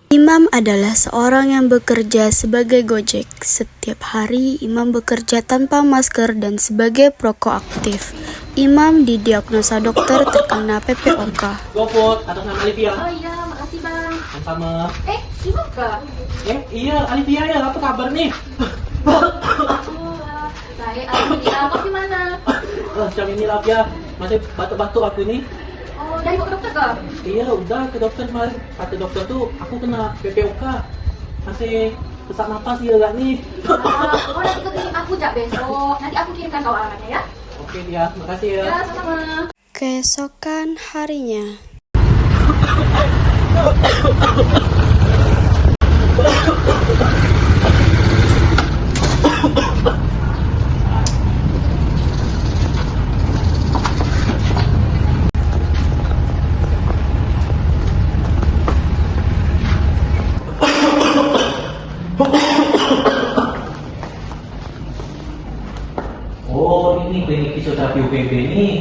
Imam adalah seorang yang bekerja sebagai Gojek. Setiap hari, Imam bekerja tanpa masker dan sebagai perokok aktif. Imam didiagnosa dokter terkena PPOK. GoFood atas nama Alivia. Oh iya, makasih bang. Sama. Imam kak? Iya, Alivia ya. Apa kabar nih? Baik, alhamdulillah. Kau gimana? Jam ini lah ya. Masih batuk-batuk aku nih. Oh, dari ke dokter kak? Iya, udah ke dokter kemarin. Kata dokter tuh aku kena PPOK. Masih sesak napas ya gak nih? Oh, nanti ke klinik aku jak besok. Nanti aku kirimkan kau alamatnya ya. Oke dia, makasih ya. Ya, sama-sama. Keesokan harinya. Oh, ini klinik fisioterapi UPB nih.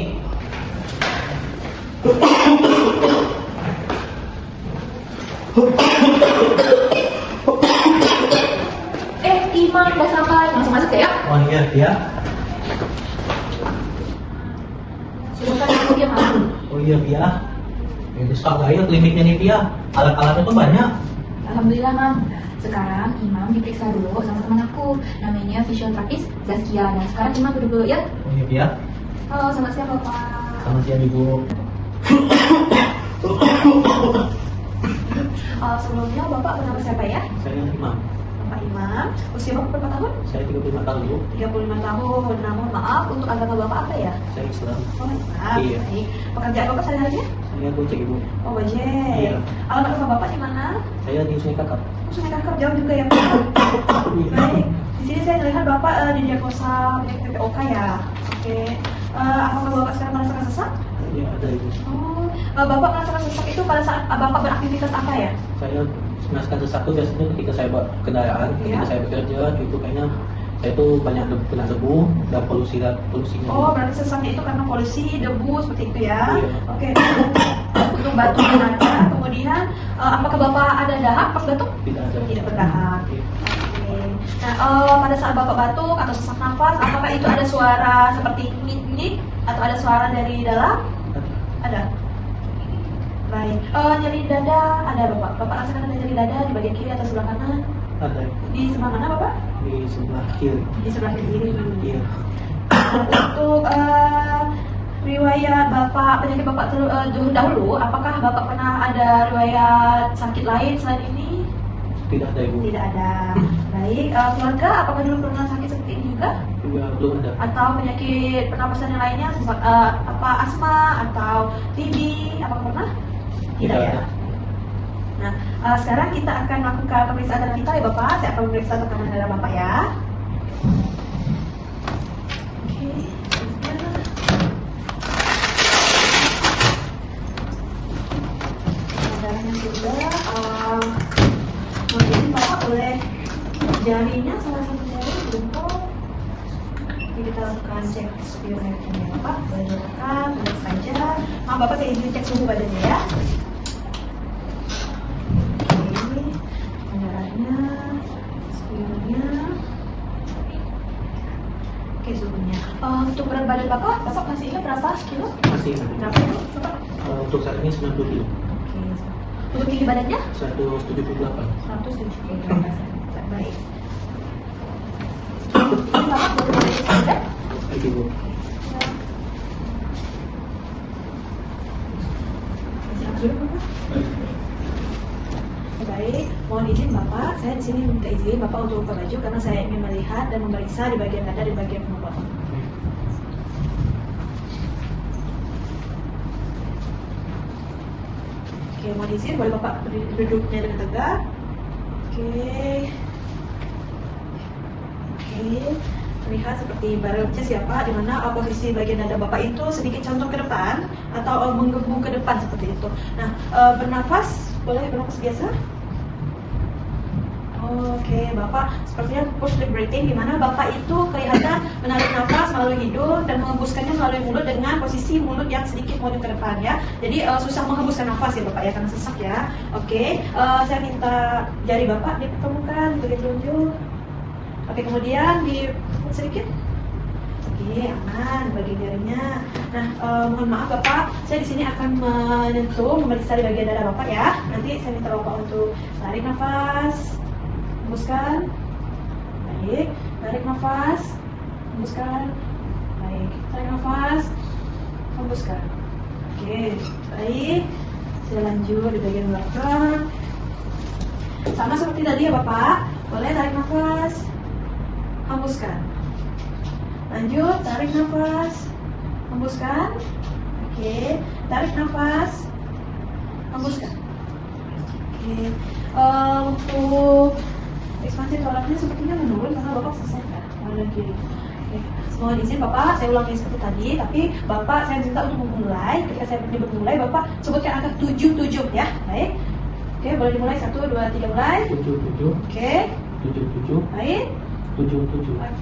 Imam, udah sampai. Langsung masuk ya? Oh iya, dia. Silakan aku dia masuk. Oh iya, dia. Ini besar ya kliniknya nih dia. Alat-alatnya tuh banyak. Alhamdulillah, Mam. Sekarang Imam diperiksa dulu sama teman aku. Namanya fisioterapis Zaskia. Nah, sekarang Imam duduk dulu ya. Oh iya, dia. Halo, selamat siang Bapak. Selamat siang, Ibu. Sebelumnya Bapak bernama siapa ya? Saya Imam. Bapak Imam. Usia Bapak berapa tahun? Saya 35 tahun, Bu. 35 tahun. Namun maaf, untuk agama Bapak apa ya? Saya Islam. Oh, Islam. Iya. Baik. Pekerjaan Bapak sehari-harinya? Saya Gojek, Ibu. Oh, Gojek. Iya. Alamat rumah Bapak di mana? Saya di Sungai Kakap. Oh, Sungai Kakap jauh juga ya, Pak. Baik. Di sini saya melihat Bapak didiagnosa penyakit PPOK ya. Oke. Apakah Bapak sekarang merasakan sesak? Iya, ada, Ibu. Oh, Bapak merasakan sesak itu pada saat Bapak beraktivitas apa ya? Saya merasakan sesak tuh biasanya ketika saya bawa kendaraan, ketika Iya. saya bekerja, itu kayaknya saya tuh banyak kena debu dan polusinya. Oh, berarti sesaknya itu karena polusi, debu, seperti itu ya? Iya. Oke. Untuk batuknya ada, kemudian apakah Bapak ada dahak pas batuk? Tidak ada. Tidak berdahak. Iya. Oke. Nah, pada saat Bapak batuk atau sesak nafas, apakah itu ada suara seperti nik-nik atau ada suara dari dalam? Ada. Baik. Nyeri dada ada Bapak? Bapak rasakan ada nyeri dada di bagian kiri atau sebelah kanan? Ada Di sebelah mana Bapak? di sebelah kiri. Di sebelah kiri. Iya. Untuk riwayat Bapak, penyakit Bapak dahulu, apakah Bapak pernah ada riwayat sakit lain selain ini? Tidak ada, Ibu. Tidak ada. Baik, keluarga apakah dulu pernah sakit seperti ini juga? Juga belum ada. Atau penyakit pernapasan yang lainnya, asma atau TB, apakah pernah? Tidak ya. ada. Nah, sekarang kita akan melakukan pemeriksaan darah kita ya Bapak. Saya akan memeriksa tekanan darah Bapak ya. Oke. Darahnya sudah. Mungkin Bapak boleh jarinya salah satu jari jempol. Jadi kita lakukan cek spirometernya Bapak. Boleh dilakukan, boleh saja. Bapak saya izin cek suhu badannya ya. Oke, suhunya. Untuk berat badan Bapak masih ingat berapa kilo? Masih Berapa kilo? Coba. untuk saat ini 90 kilo. Oke. Untuk tinggi badannya? 178. 178. Baik. Ini Bapak boleh istirahat? Baik, Ibu. Istirahat dulu, Bapak. Baik, mohon izin Bapak, saya di sini minta izin Bapak untuk buka baju karena saya ingin melihat dan memeriksa di bagian dada dan bagian perut Bapak. Oke, mohon izin, boleh Bapak duduknya dengan tegak. Oke. Terlihat seperti barrel chest ya Pak, di mana posisi bagian dada Bapak itu sedikit condong ke depan atau menggebu ke depan seperti itu. Nah, bernafas, boleh bernafas biasa? Oke, Bapak sepertinya push the breathing, di mana Bapak itu kelihatan menarik nafas melalui hidung dan menghembuskannya melalui mulut dengan posisi mulut yang sedikit maju ke depan ya. Jadi susah menghembuskan nafas ya Bapak ya, karena sesak ya. Oke, saya minta jari Bapak dipertemukan, beri telunjuk. Oke, kemudian di sedikit. Oke, aman bagian jarinya. Nah, mohon maaf Bapak, saya di sini akan menyentuh, memeriksa di bagian dada Bapak ya. Nanti saya minta Bapak untuk tarik nafas, hembuskan. Baik, tarik nafas, hembuskan. Baik, tarik nafas, hembuskan. Oke, baik. Saya lanjut di bagian belakang. Sama seperti tadi ya Bapak. Boleh tarik nafas, hembuskan. Lanjut, tarik nafas, hembuskan. Oke, tarik nafas, hembuskan. Oke, untuk ekspansi toraknya sepertinya menurun karena Bapak selesai kan, kanan dan kiri. Oke, mohon izin Bapak, saya ulangi seperti tadi, tapi Bapak saya minta untuk memulai. Ketika saya menyebut mulai, Bapak sebutkan angka 77 ya. Baik. Oke, boleh dimulai 1, 2, 3 mulai. 77. Oke. 77. Baik. 77. Oke.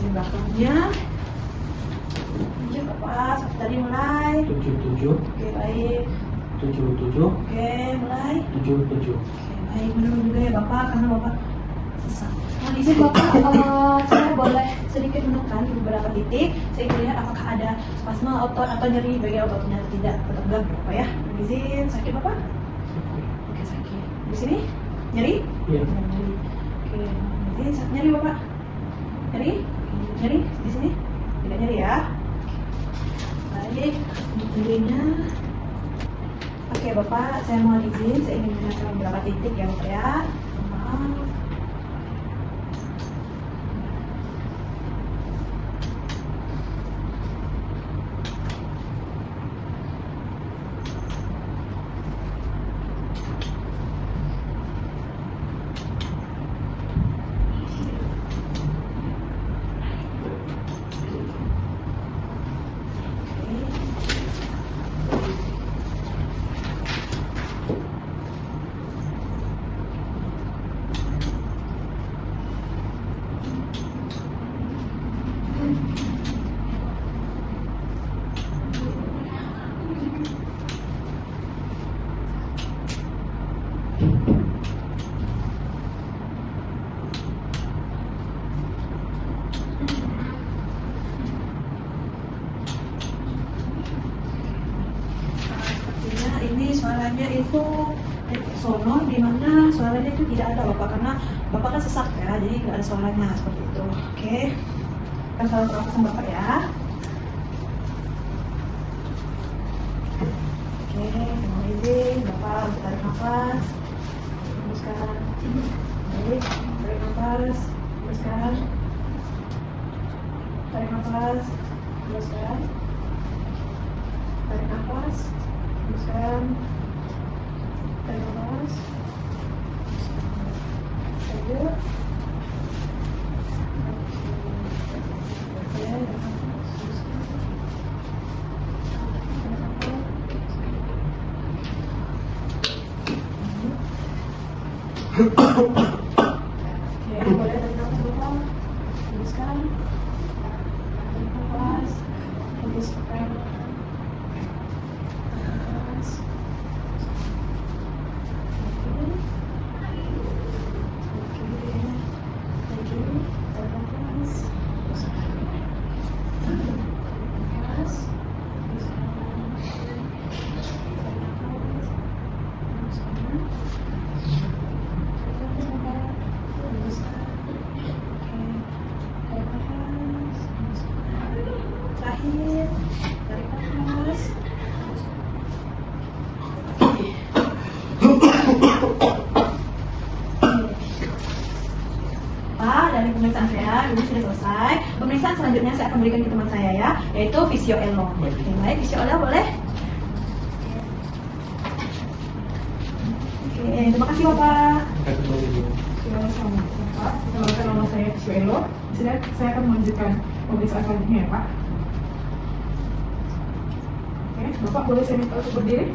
Di belakangnya. Lanjut Bapak, seperti tadi mulai. 77. Oke, baik. 77. Oke, mulai. 77. Oke, baik. Menurun juga ya Bapak, karena Bapak sesak. Mohon izin Bapak, saya boleh sedikit menekan di beberapa titik. Saya ingin lihat apakah ada spasme otot atau nyeri bagian ototnya atau tidak. Tetap enggak Bapak ya. Mohon izin, sakit Bapak? Oke, sakit. Di sini? Nyeri? Iya. Nyeri. Oke, mohon izin, nyeri Bapak? Nyeri? Nyeri? Di sini? Tidak nyeri ya? Baik, untuk nyerinya. Oke Bapak, saya mohon izin, saya ingin menanyakan beberapa titik ya Bapak ya. Maaf. Ini suaranya itu sono, di mana suaranya itu tidak ada Bapak, karena Bapak kan sesak ya, jadi nggak ada suaranya seperti itu. Oke, kita salah pernafasan Bapak ya. Oke, mohon izin Bapak untuk tarik nafas, hembuskan. Baik, tarik nafas, hembuskan. Tarik nafas, hembuskan. Tarik nafas, hembuskan. Tarik nafas. Lanjut. Oke, tarik nafas. Oke, boleh tarik nafas dulu. Hembuskan. Tarik nafas. Hembuskan. Terakhir, tarik nafas. Pak, dari pemeriksaan saya ini sudah selesai. Pemeriksaan selanjutnya saya akan berikan ke teman saya ya, yaitu Visio Elo. Oke, baik, Visio Elo boleh? Oke, terima kasih Bapak. Sama Pak, kenalkan nama saya Suelo. Saya akan melanjutkan pemeriksaan selanjutnya ya Pak. Oke, Bapak boleh saya minta untuk berdiri?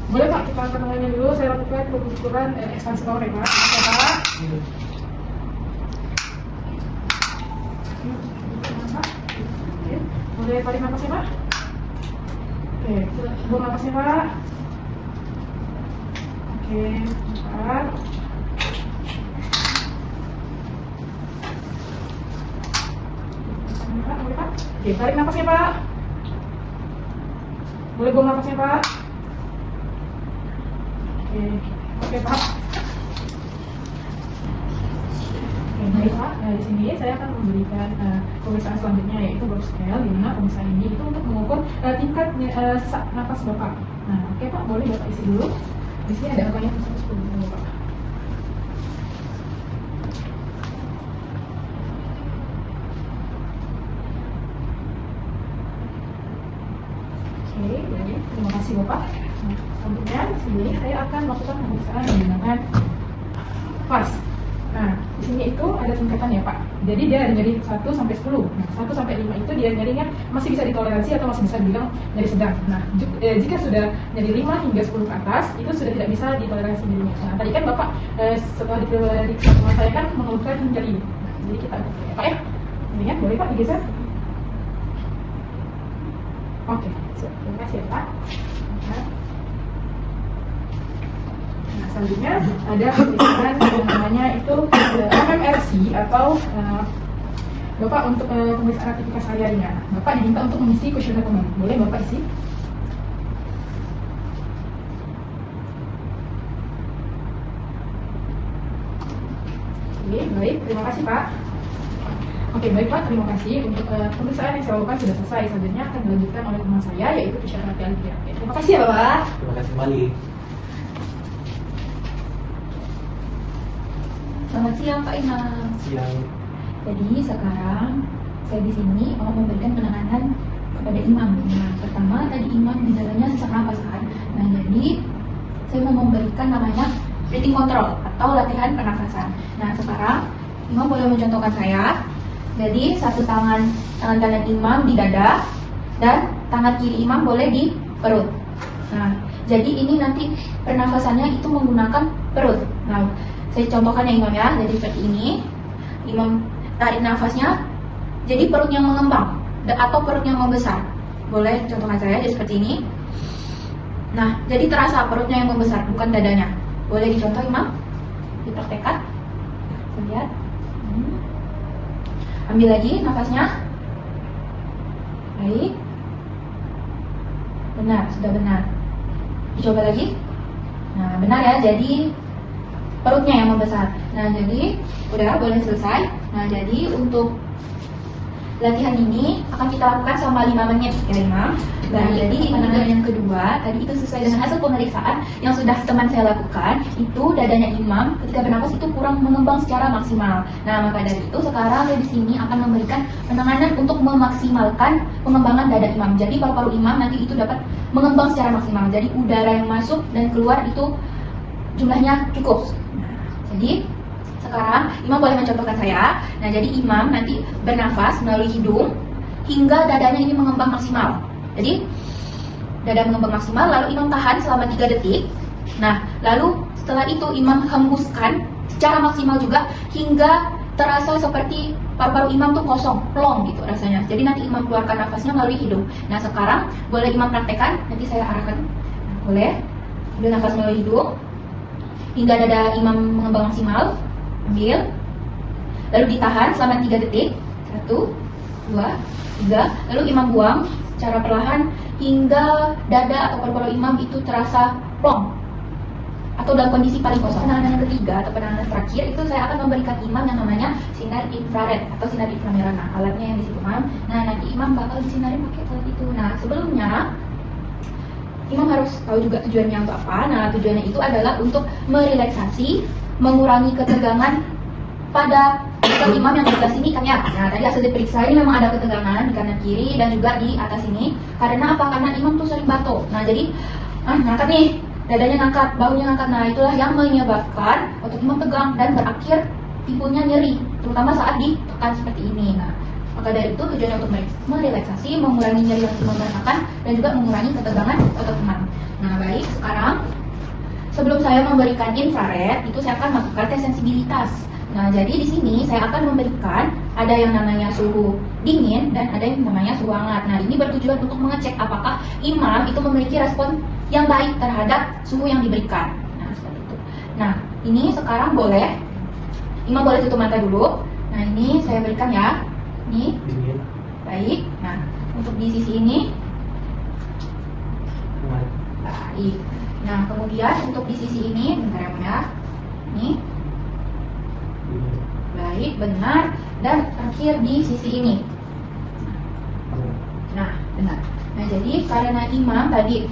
Boleh Pak, kita akan mulainya dulu. Saya lakukan pengukuran ekspansi power ya Pak. Oke Pak. Oke. Boleh tarik napasnya Pak. Oke, buang napasnya Pak. Oke, Pak. Boleh Pak. Oke, tarik napasnya Pak. Boleh buang napasnya Pak. Oke Pak. Oke, baik Pak. Nah, di sini saya akan memberikan pemeriksaan selanjutnya, yaitu Bob scale, di mana pemeriksaan ini itu untuk mengukur tingkat sesak napas Bapak. Nah, oke Pak, boleh Bapak isi dulu. Di sini ada angkanya 110 Bapak. Oke, baik. Terima kasih Bapak. Nah, selanjutnya di sini saya akan melakukan pemeriksaan menggunakan fast. Nah, di sini itu ada tingkatan ya Pak. Jadi dia ada nyeri 1 sampai 10. Nah, 1 sampai 5 itu dia nyerinya masih bisa ditoleransi atau masih bisa dibilang nyeri sedang. Nah, jika sudah nyeri 5 hingga 10 ke atas, itu sudah tidak bisa ditoleransi nyerinya. Nah, tadi kan Bapak setelah diperiksa sama saya kan mengeluhkan nyeri. Nah, jadi kita ya Pak ya. Ini ya, boleh Pak digeser? Oke, terima kasih ya Pak. Nah, selanjutnya ada pemeriksaan yang namanya itu MMRC atau Bapak untuk pemeriksaan aktivitas sehari-harinya. Bapak diminta untuk mengisi kuesioner umum. Boleh Bapak isi? Oke, baik. Terima kasih Pak. Oke, baik Pak. Terima kasih. Untuk pemeriksaan yang saya lakukan sudah selesai. Selanjutnya akan dilanjutkan oleh teman saya, yaitu fisioterapia Alivia. Terima kasih ya Bapak. Terima kasih kembali. Selamat siang Pak Imam. Siang. Jadi sekarang saya di sini mau memberikan penanganan kepada Imam. Nah, pertama tadi Imam gejalanya sesak napas kan. Nah, jadi saya mau memberikan namanya breathing control atau latihan pernafasan. Nah, sekarang Imam boleh mencontohkan saya. Jadi satu tangan kanan Imam di dada dan tangan kiri Imam boleh di perut. Nah, jadi ini nanti pernafasannya itu menggunakan perut. Nah, saya contohkan ya Imam ya. Jadi seperti ini. Imam tarik nafasnya, jadi perut yang mengembang atau perut yang membesar. Boleh contohkan saya jadi seperti ini. Nah, jadi terasa perutnya yang membesar, bukan dadanya. Boleh dicontoh Imam? Dipraktekkan. Lihat. Ambil lagi nafasnya. Baik. Benar, sudah benar. Dicoba lagi. Nah, benar ya. Jadi perutnya yang membesar. Nah, jadi udah boleh selesai. Nah, jadi untuk latihan ini akan kita lakukan selama 5 menit ya Imam. Nah, jadi penanganan yang kedua tadi itu sesuai dengan hasil pemeriksaan yang sudah teman saya lakukan. Itu dadanya Imam ketika bernapas itu kurang mengembang secara maksimal. Nah, maka dari itu sekarang saya di sini akan memberikan penanganan untuk memaksimalkan pengembangan dada Imam. Jadi paru-paru Imam nanti itu dapat mengembang secara maksimal. Jadi udara yang masuk dan keluar itu jumlahnya cukup. Nah, jadi sekarang Imam boleh mencontohkan saya. Nah, jadi Imam nanti bernafas melalui hidung hingga dadanya ini mengembang maksimal. Jadi dada mengembang maksimal, lalu Imam tahan selama 3 detik. Nah, lalu setelah itu Imam hembuskan secara maksimal juga hingga terasa seperti paru-paru Imam tuh kosong, plong gitu rasanya. Jadi nanti Imam keluarkan nafasnya melalui hidung. Nah, sekarang boleh Imam praktekkan, nanti saya arahkan. Nah, boleh ambil nafas melalui hidung hingga dada Imam mengembang maksimal. Ambil, lalu ditahan selama 3 detik. 1, 2, 3. Lalu Imam buang secara perlahan hingga dada atau paru-paru Imam itu terasa plong atau dalam kondisi paling kosong. Penanganan yang ketiga atau penanganan terakhir itu saya akan memberikan Imam yang namanya sinar infrared atau sinar inframerah. Nah, alatnya yang di situ Imam. Nah, nanti Imam bakal disinarin pakai alat itu. Nah, sebelumnya Imam harus tahu juga tujuannya untuk apa. Nah, tujuannya itu adalah untuk merelaksasi, mengurangi ketegangan pada Imam yang di sebelah sini kan ya. Nah, tadi hasil diperiksa ini memang ada ketegangan di kanan kiri dan juga di atas ini. Karena apa? Karena Imam tuh sering batuk. Nah, jadi ngangkat nih, dadanya ngangkat, bahunya ngangkat. Nah, itulah yang menyebabkan otot Imam tegang dan berakhir pinggulnya nyeri, terutama saat ditekan seperti ini. Nah, maka dari itu tujuannya untuk merelaksasi, mengurangi nyeri yang Imam rasakan dan juga mengurangi ketegangan otot Imam. Nah, baik, sekarang sebelum saya memberikan infrared, itu saya akan melakukan tes sensibilitas. Nah, jadi di sini saya akan memberikan ada yang namanya suhu dingin dan ada yang namanya suhu hangat. Nah, ini bertujuan untuk mengecek apakah imam itu memiliki respon yang baik terhadap suhu yang diberikan. Nah, seperti itu. Nah, ini sekarang imam boleh tutup mata dulu. Nah, ini saya berikan ya. Ini, Dingin. baik. Nah, untuk di sisi ini, Hangat. baik. Nah, kemudian untuk di sisi ini, bentar ya. Ini. Dingin. Baik, benar. Dan terakhir di sisi ini. Hangat. Nah, benar. Nah, jadi karena imam tadi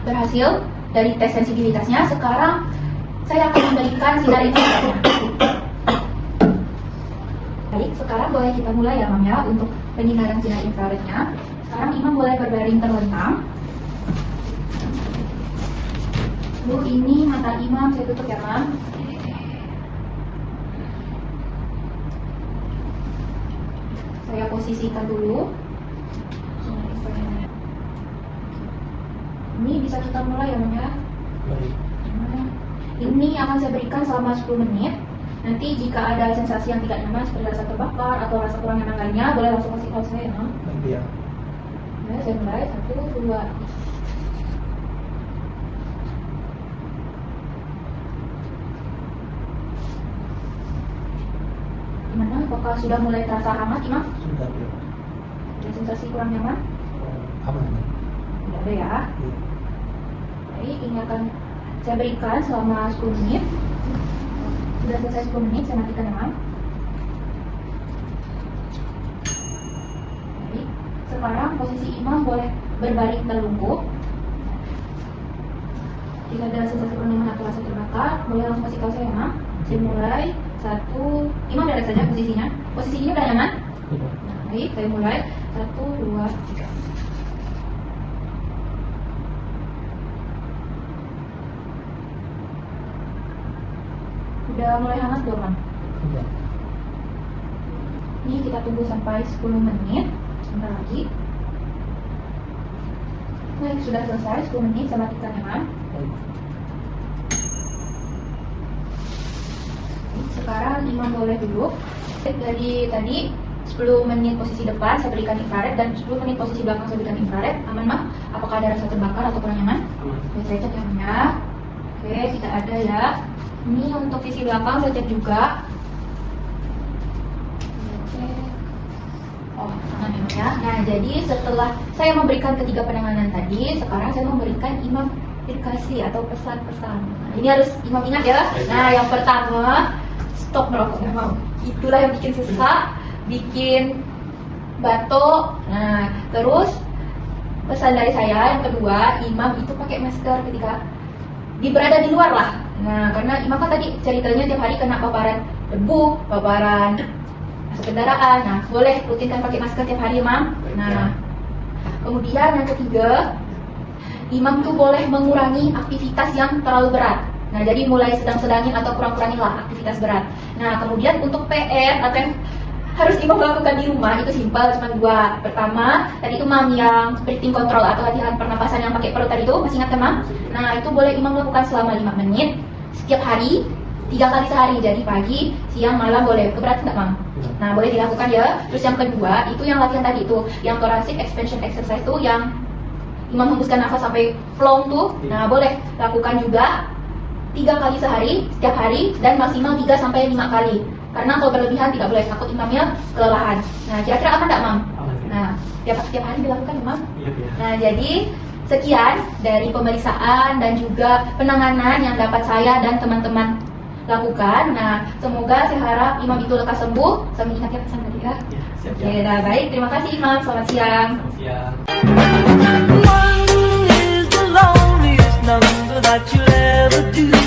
berhasil dari tes sensibilitasnya, sekarang saya akan memberikan sinar infrarednya. Baik, sekarang boleh kita mulai ya, Mam ya, untuk penyinaran sinar infrarednya. Sekarang imam boleh berbaring terlentang. Lalu ini mata imam saya tutup ya, Mam. Saya posisikan dulu. Ini bisa kita mulai ya, Mam ya. Baik. Ini akan saya berikan selama 10 menit. Nanti jika ada sensasi yang tidak nyaman seperti rasa terbakar atau rasa kurang nyaman lainnya, boleh langsung kasih tahu saya ya, Mam. Nanti ya. Nah, saya mulai 1, 2. Gimana? Apakah sudah mulai terasa hangat, Imam? Sudah ya. Ada sensasi kurang nyaman? Aman. Tidak ada ya. Iya. Baik, ini akan saya berikan selama 10 menit. Sudah selesai 10 menit, saya matikan ya, Mam. Baik, sekarang posisi imam boleh berbaring terlungkup. Jika ada sensasi kurang nyaman atau rasa terbakar, boleh langsung kasih tahu saya, Mam. Saya mulai 1, imam ada saja posisinya. Posisi ini udah nyaman? Sudah. Baik, saya mulai 1, 2, 3. Udah mulai hangat belum, Mam? Sudah. Ini kita tunggu sampai 10 menit. Sebentar lagi. Baik, sudah selesai 10 menit. Saya matikan ya, Mam. Baik. Sekarang imam boleh duduk. Dari tadi 10 menit posisi depan saya berikan infrared dan 10 menit posisi belakang saya berikan infrared. Aman, Mam? Apakah ada rasa terbakar atau kurang nyaman? Aman. Oke, saya cek ya, Mam ya. Oke, tidak ada ya. Ini untuk sisi belakang saya cek juga. Oke. Oh, aman ya, Mam ya. Nah, jadi setelah saya memberikan ketiga penanganan tadi, sekarang saya memberikan imam indikasi atau pesan-pesan. Nah, ini harus imam ingat ya. Nah, yang pertama, stop merokok ya, Mam. Itulah yang bikin sesak, bikin batuk. Nah, terus pesan dari saya yang kedua, imam itu pakai masker ketika berada di luar lah. Nah, karena imam kan tadi ceritanya tiap hari kena paparan debu, paparan masuk kendaraan. Nah, boleh rutinkan pakai masker tiap hari, Imam. Nah, kemudian yang ketiga, imam tuh boleh mengurangi aktivitas yang terlalu berat. Nah, jadi mulai sedang-sedangin atau kurang-kurangin lah aktivitas berat. Nah, kemudian untuk PR atau yang harus imam lakukan di rumah itu simpel, cuma 2. Pertama, tadi itu, Mam, yang breathing control atau latihan pernapasan yang pakai perut tadi itu, masih ingat kan, Mam? Nah, itu boleh imam lakukan selama 5 menit setiap hari, 3 kali sehari. Jadi pagi, siang, malam boleh. Keberatan nggak, Mam? Nah, boleh dilakukan ya. Terus yang kedua, itu yang latihan tadi itu, yang thoracic expansion exercise tuh, yang imam hembuskan nafas sampai plong tuh. Nah, boleh lakukan juga 3 kali sehari, setiap hari, dan maksimal 3 sampai 5 kali. Karena kalau berlebihan tidak boleh, takut imamnya kelelahan. Nah, kira-kira aman nggak, Mam? Aman. Nah, tiap hari dilakukan, Mam. Iya, iya. Nah, jadi sekian dari pemeriksaan dan juga penanganan yang dapat saya dan teman-teman lakukan. Nah, semoga saya harap imam itu lekas sembuh. Saya ingat ya pesan tadi ya. Iya, siap. Oke, nah baik. Terima kasih, Imam. Selamat siang. Siap. One is the loneliest number that you'll ever do.